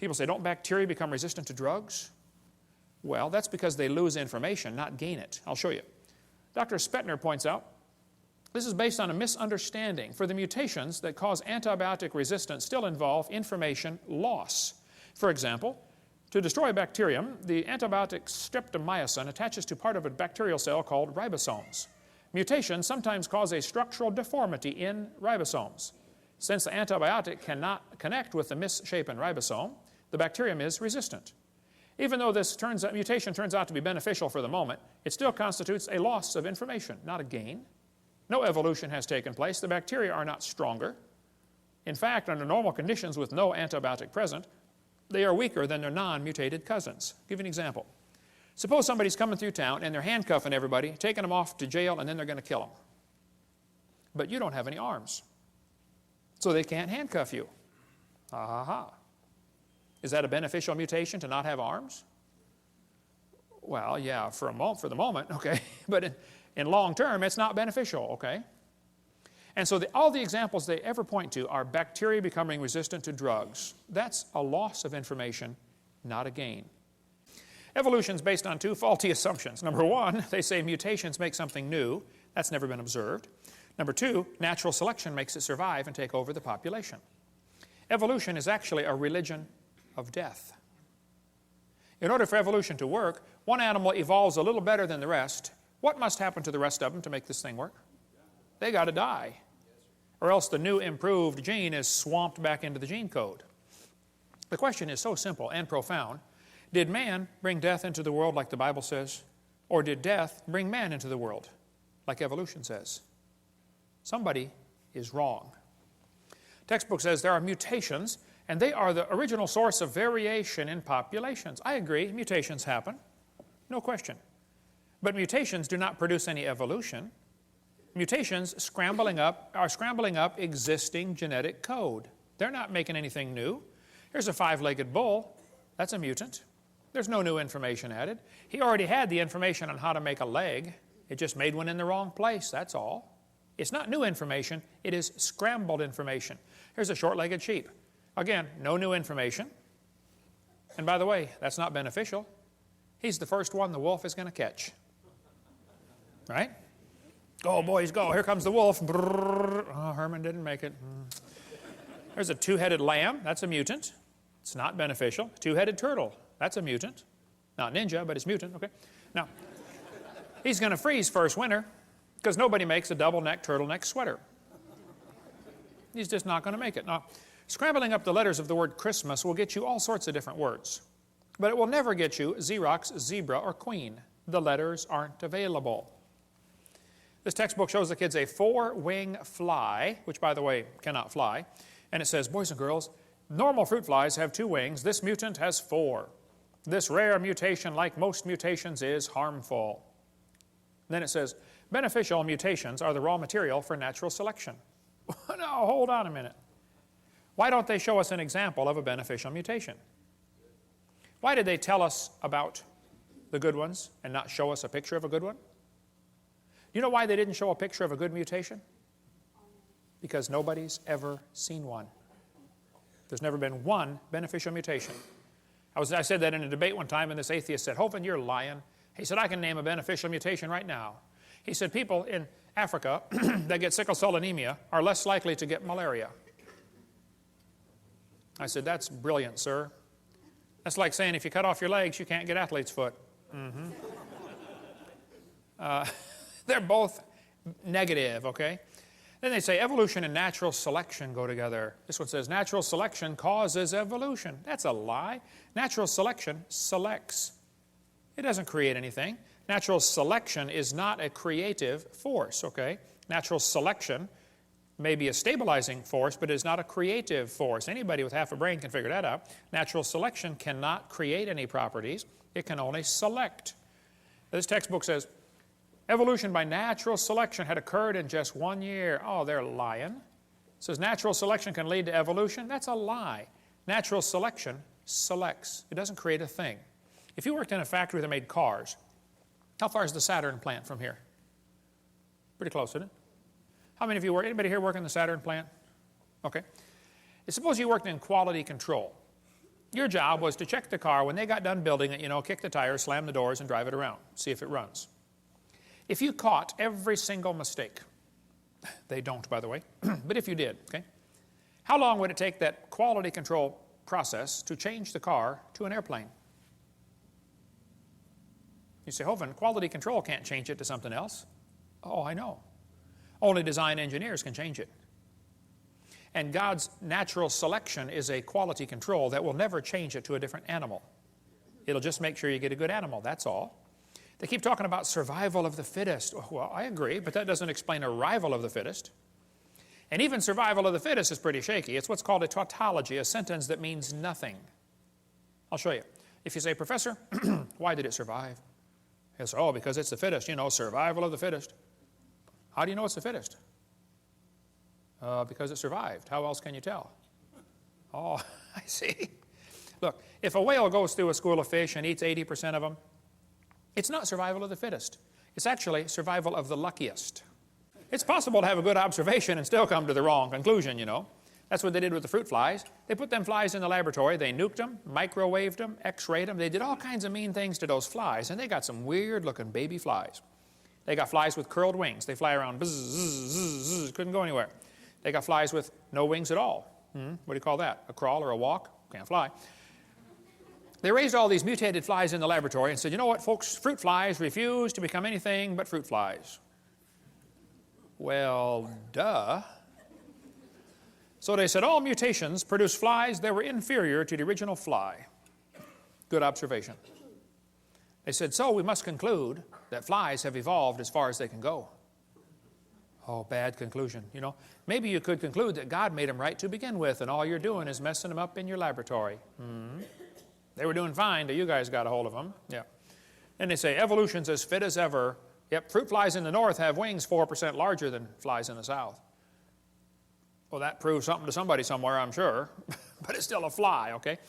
People say, don't bacteria become resistant to drugs? Well, that's because they lose information, not gain it. I'll show you. Dr. Spettner points out, this is based on a misunderstanding. For the mutations that cause antibiotic resistance still involve information loss. For example, to destroy a bacterium, the antibiotic streptomycin attaches to part of a bacterial cell called ribosomes. Mutations sometimes cause a structural deformity in ribosomes. Since the antibiotic cannot connect with the misshapen ribosome, the bacterium is resistant. Even though this mutation turns out to be beneficial for the moment, it still constitutes a loss of information, not a gain. No evolution has taken place. The bacteria are not stronger. In fact, under normal conditions with no antibiotic present, they are weaker than their non-mutated cousins. I'll give you an example. Suppose somebody's coming through town and they're handcuffing everybody, taking them off to jail, and then they're going to kill them. But you don't have any arms, so they can't handcuff you. Ha ha ha. Is that a beneficial mutation to not have arms? Well, yeah, for the moment, okay. But in long term, it's not beneficial, okay? And so all the examples they ever point to are bacteria becoming resistant to drugs. That's a loss of information, not a gain. Evolution is based on two faulty assumptions. Number one, they say mutations make something new. That's never been observed. Number two, natural selection makes it survive and take over the population. Evolution is actually a religion of death. In order for evolution to work, one animal evolves a little better than the rest. What must happen to the rest of them to make this thing work? They got to die. Or else the new improved gene is swamped back into the gene code. The question is so simple and profound. Did man bring death into the world like the Bible says? Or did death bring man into the world like evolution says? Somebody is wrong. Textbook says there are mutations, and they are the original source of variation in populations. I agree, mutations happen, no question. But mutations do not produce any evolution. Mutations are scrambling up existing genetic code. They're not making anything new. Here's a five-legged bull. That's a mutant. There's no new information added. He already had the information on how to make a leg. It just made one in the wrong place, that's all. It's not new information, it is scrambled information. Here's a short-legged sheep. Again, no new information. And by the way, that's not beneficial. He's the first one the wolf is going to catch. Right? Go, boys, go. Here comes the wolf. Brrr. Oh, Herman didn't make it. There's a two-headed lamb. That's a mutant. It's not beneficial. Two-headed turtle. That's a mutant. Not ninja, but it's mutant. Okay. Now, he's going to freeze first winter because nobody makes a double-neck turtleneck sweater. He's just not going to make it. Now, scrambling up the letters of the word Christmas will get you all sorts of different words. But it will never get you Xerox, zebra, or queen. The letters aren't available. This textbook shows the kids a four-wing fly, which, by the way, cannot fly. And it says, boys and girls, normal fruit flies have two wings. This mutant has four. This rare mutation, like most mutations, is harmful. Then it says, beneficial mutations are the raw material for natural selection. Now, hold on a minute. Why don't they show us an example of a beneficial mutation? Why did they tell us about the good ones and not show us a picture of a good one? You know why they didn't show a picture of a good mutation? Because nobody's ever seen one. There's never been one beneficial mutation. I said that in a debate one time, and this atheist said, Hovind, you're lying. He said, I can name a beneficial mutation right now. He said, people in Africa that get sickle cell anemia are less likely to get malaria. I said, that's brilliant, sir. That's like saying if you cut off your legs, you can't get athlete's foot. They're both negative, okay? Then they say evolution and natural selection go together. This one says natural selection causes evolution. That's a lie. Natural selection selects. It doesn't create anything. Natural selection is not a creative force, okay? Natural selection may be a stabilizing force, but it is not a creative force. Anybody with half a brain can figure that out. Natural selection cannot create any properties. It can only select. This textbook says, evolution by natural selection had occurred in just 1 year. Oh, they're lying. It says natural selection can lead to evolution. That's a lie. Natural selection selects. It doesn't create a thing. If you worked in a factory that made cars, how far is the Saturn plant from here? Pretty close, isn't it? How many of you work? Anybody here work in the Saturn plant? Okay. Suppose you worked in quality control. Your job was to check the car when they got done building it, you know, kick the tires, slam the doors, and drive it around, see if it runs. If you caught every single mistake, they don't, by the way, but if you did, okay, how long would it take that quality control process to change the car to an airplane? You say, Hovind, quality control can't change it to something else. Oh, I know. Only design engineers can change it. And God's natural selection is a quality control that will never change it to a different animal. It'll just make sure you get a good animal, that's all. They keep talking about survival of the fittest. Well, I agree, but that doesn't explain arrival of the fittest. And even survival of the fittest is pretty shaky. It's what's called a tautology, a sentence that means nothing. I'll show you. If you say, Professor, why did it survive? He'll say, oh, because it's the fittest, you know, survival of the fittest. How do you know it's the fittest? Because it survived. How else can you tell? Oh, I see. Look, if a whale goes through a school of fish and eats 80% of them, it's not survival of the fittest. It's actually survival of the luckiest. It's possible to have a good observation and still come to the wrong conclusion, you know. That's what they did with the fruit flies. They put them flies in the laboratory. They nuked them, microwaved them, x-rayed them. They did all kinds of mean things to those flies, and they got some weird-looking baby flies. They got flies with curled wings. They fly around, bzz, bzz, bzz, bzz, couldn't go anywhere. They got flies with no wings at all. What do you call that? A crawl or a walk? Can't fly. They raised all these mutated flies in the laboratory and said, you know what, folks, fruit flies refuse to become anything but fruit flies. Well, duh. So they said all mutations produce flies that were inferior to the original fly. Good observation. They said, so we must conclude that flies have evolved as far as they can go. Oh, bad conclusion, you know. Maybe you could conclude that God made them right to begin with, and all you're doing is messing them up in your laboratory. They were doing fine till you guys got a hold of them. Yeah. And they say evolution's as fit as ever. Yep, fruit flies in the north have wings 4% larger than flies in the south. Well, that proves something to somebody somewhere, I'm sure. But it's still a fly, okay?